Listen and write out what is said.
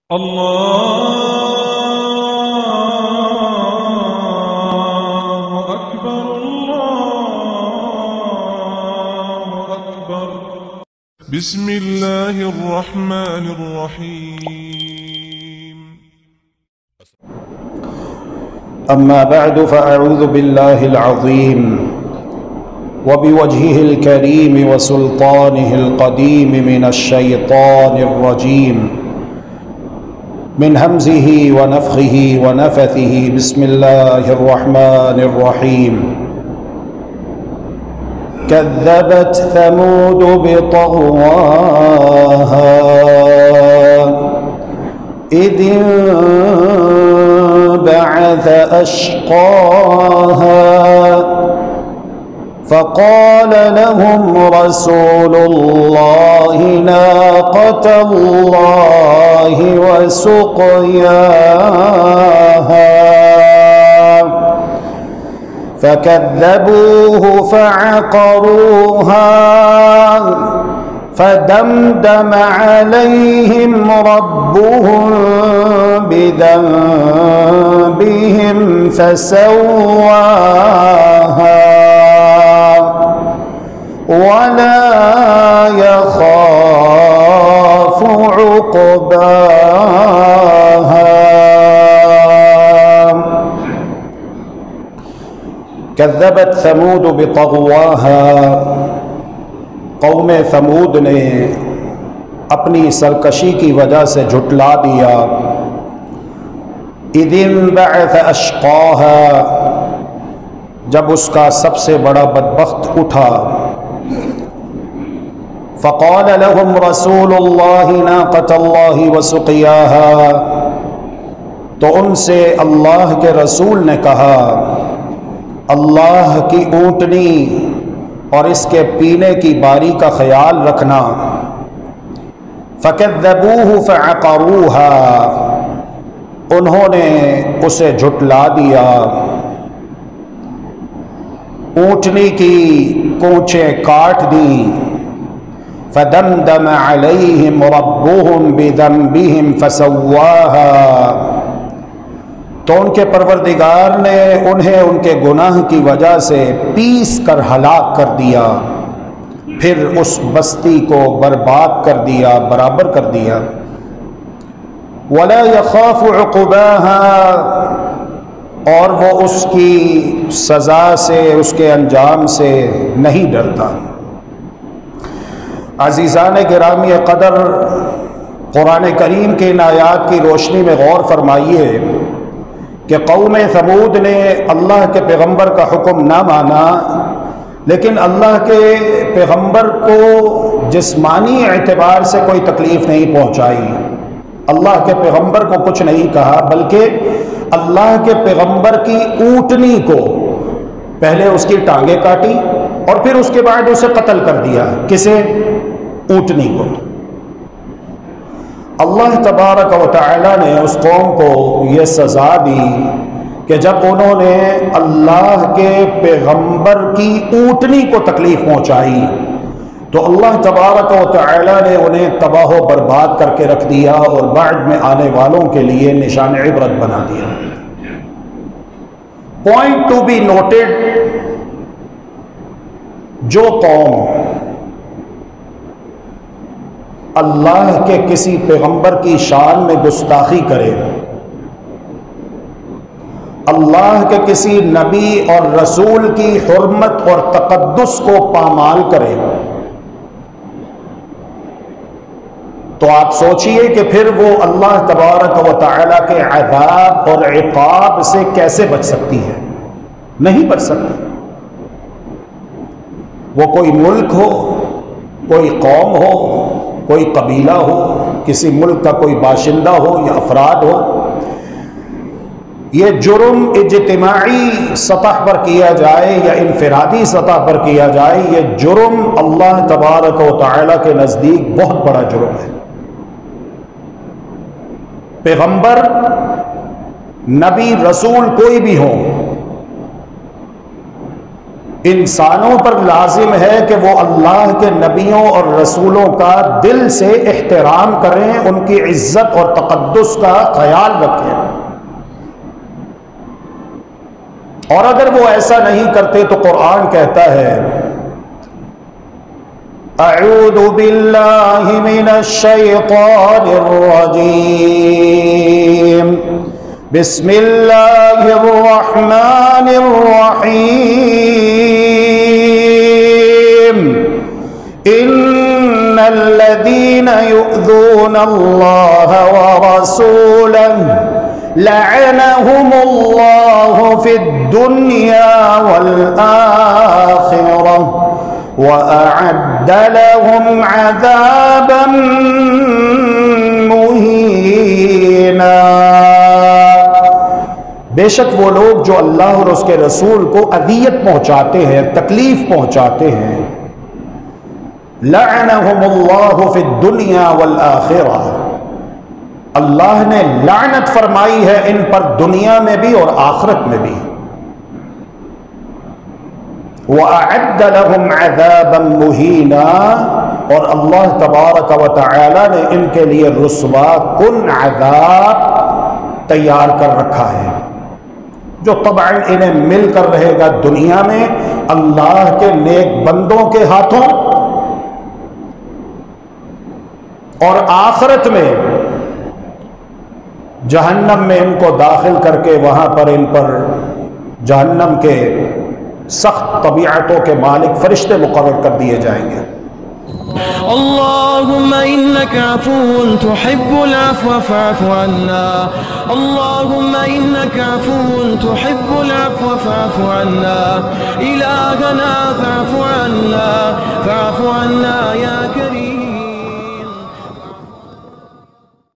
الله أكبر الله أكبر. بسم الله الرحمن الرحيم. أما بعد فأعوذ بالله العظيم وبوجهه الكريم وسلطانه القديم من الشيطان الرجيم من همزه ونفخه ونفثه. بسم الله الرحمن الرحيم. كذبت ثمود بطغواها إذ انبعث أشقاها فقال لهم رسول الله ناقة الله وسقياها فكذبوه فعقروها فدمدم عليهم ربهم بذنبهم فسواها ولا يخاف عقباها. كذبت ثمود بطغواها. قوم ثمود نے اپنی سرکشی کی وجہ سے جھٹلا دیا. اذ انبعث اشقاها. جب اس کا سب سے بڑا بدبخت اٹھا. فقال لهم رسول الله ناقة الله وسقياها. تو ان سے اللہ کے رسول نے کہا اللہ کی اونٹنی اور اس کے پینے کی باری کا خیال رکھنا. فَكَذَّبُوهُ فَعَقَرُوهَا. انہوں نے اسے جھٹلا دیا. اونٹنی کی کونچیں کاٹ دیں. فَدَمْدَمَ عَلَيْهِمْ رَبُّهُمْ بِذَنبِهِمْ فَسَوَّاهَا. تو ان کے پروردگار نے انہیں ان کے گناہ کی وجہ سے پیس کر ہلاک کر دیا. پھر اس بستی کو برباد کر دیا، برابر کر دیا. وَلَا يَخَافُ عُقْبَاهَا. اور وہ اس کی سزا سے، اس کے انجام سے نہیں ڈرتا. عزیزان گرامی قدر، قرآن کریم کے ان آیات کی روشنی میں غور فرمائیے کہ قوم ثمود نے اللہ کے پیغمبر کا حکم نہ مانا، لیکن اللہ کے پیغمبر کو جسمانی اعتبار سے کوئی تکلیف نہیں پہنچائی. اللہ کے پیغمبر کو کچھ نہیں کہا، بلکہ اللہ کے پیغمبر کی اونٹنی کو پہلے اس کی ٹانگیں کاٹی اور پھر اس کے بعد اسے قتل کر دیا. کسے؟ اونٹنی کو. اللہ تبارک و تعالی نے اس قوم کو یہ سزا دی کہ جب انہوں نے اللہ کے پیغمبر کی اونٹنی کو تکلیف پہنچائی تو اللہ تبارک و تعالی نے انہیں تباہ و برباد کر کے رکھ دیا اور بعد میں آنے والوں کے لیے نشان عبرت بنا دیا. پوائنٹ ٹو بی نوٹڈ، جو قوم اللہ کے کسی پیغمبر کی شان میں گستاخی کرے، اللہ کے کسی نبی اور رسول کی حرمت اور تقدس کو پامال کرے، تو آپ سوچئے کہ پھر وہ اللہ تبارک و تعالی کے عذاب اور عقاب سے کیسے بچ سکتی ہے؟ نہیں بچ سکتی. وہ کوئی ملک ہو، کوئی قوم ہو، کوئی قبیلہ ہو، کسی ملک کا کوئی باشندہ ہو یا افراد ہو. یہ جرم اجتماعی سطح پر کیا جائے یا انفرادی سطح پر کیا جائے، یہ جرم اللہ تبارک و تعالی کے نزدیک بہت بڑا جرم ہے. پیغمبر، نبی، رسول کوئی بھی ہو، انسانوں پر لازم ہے کہ وہ اللہ کے نبیوں اور رسولوں کا دل سے احترام کریں، ان کی عزت اور تقدس کا خیال رکھیں، اور اگر وہ ایسا نہیں کرتے تو قرآن کہتا ہے اعوذ باللہ من الشیطان الرجیم بسم اللہ الرحمن الرحیم ان الذین یؤذون اللہ ورسولہ لعنهم اللہ فی الدنیا والآخرہ وأعد لهم عذابا مہینا۔ بے شک وہ لوگ جو اللہ اور اس کے رسول کو اذیت پہنچاتے ہیں، تکلیف پہنچاتے ہیں، لعنهم اللہ فی الدنیا والآخرہ، اللہ نے لعنت فرمائی ہے ان پر دنیا میں بھی اور آخرت میں بھی، وَأَعَدَّ لَهُمْ عَذَابًا مُهِينًا، اور اللہ تبارک و تعالی نے ان کے لیے رسوا کن عذاب تیار کر رکھا ہے، جو طبعاً انہیں مل کر رہے گا دنیا میں اللہ کے نیک بندوں کے ہاتھوں، اور آخرت میں جہنم میں ان کو داخل کر کے وہاں پر ان پر جہنم کے سخت طبیعتوں کے مالک فرشتے مقرر کر دیے جائیں گے۔ اللهم إنك عفو تحب العفو فاعف عنا، اللهم إنك عفو تحب العفو فاعف عنا، إلهنا فاعف عنا يا كريم۔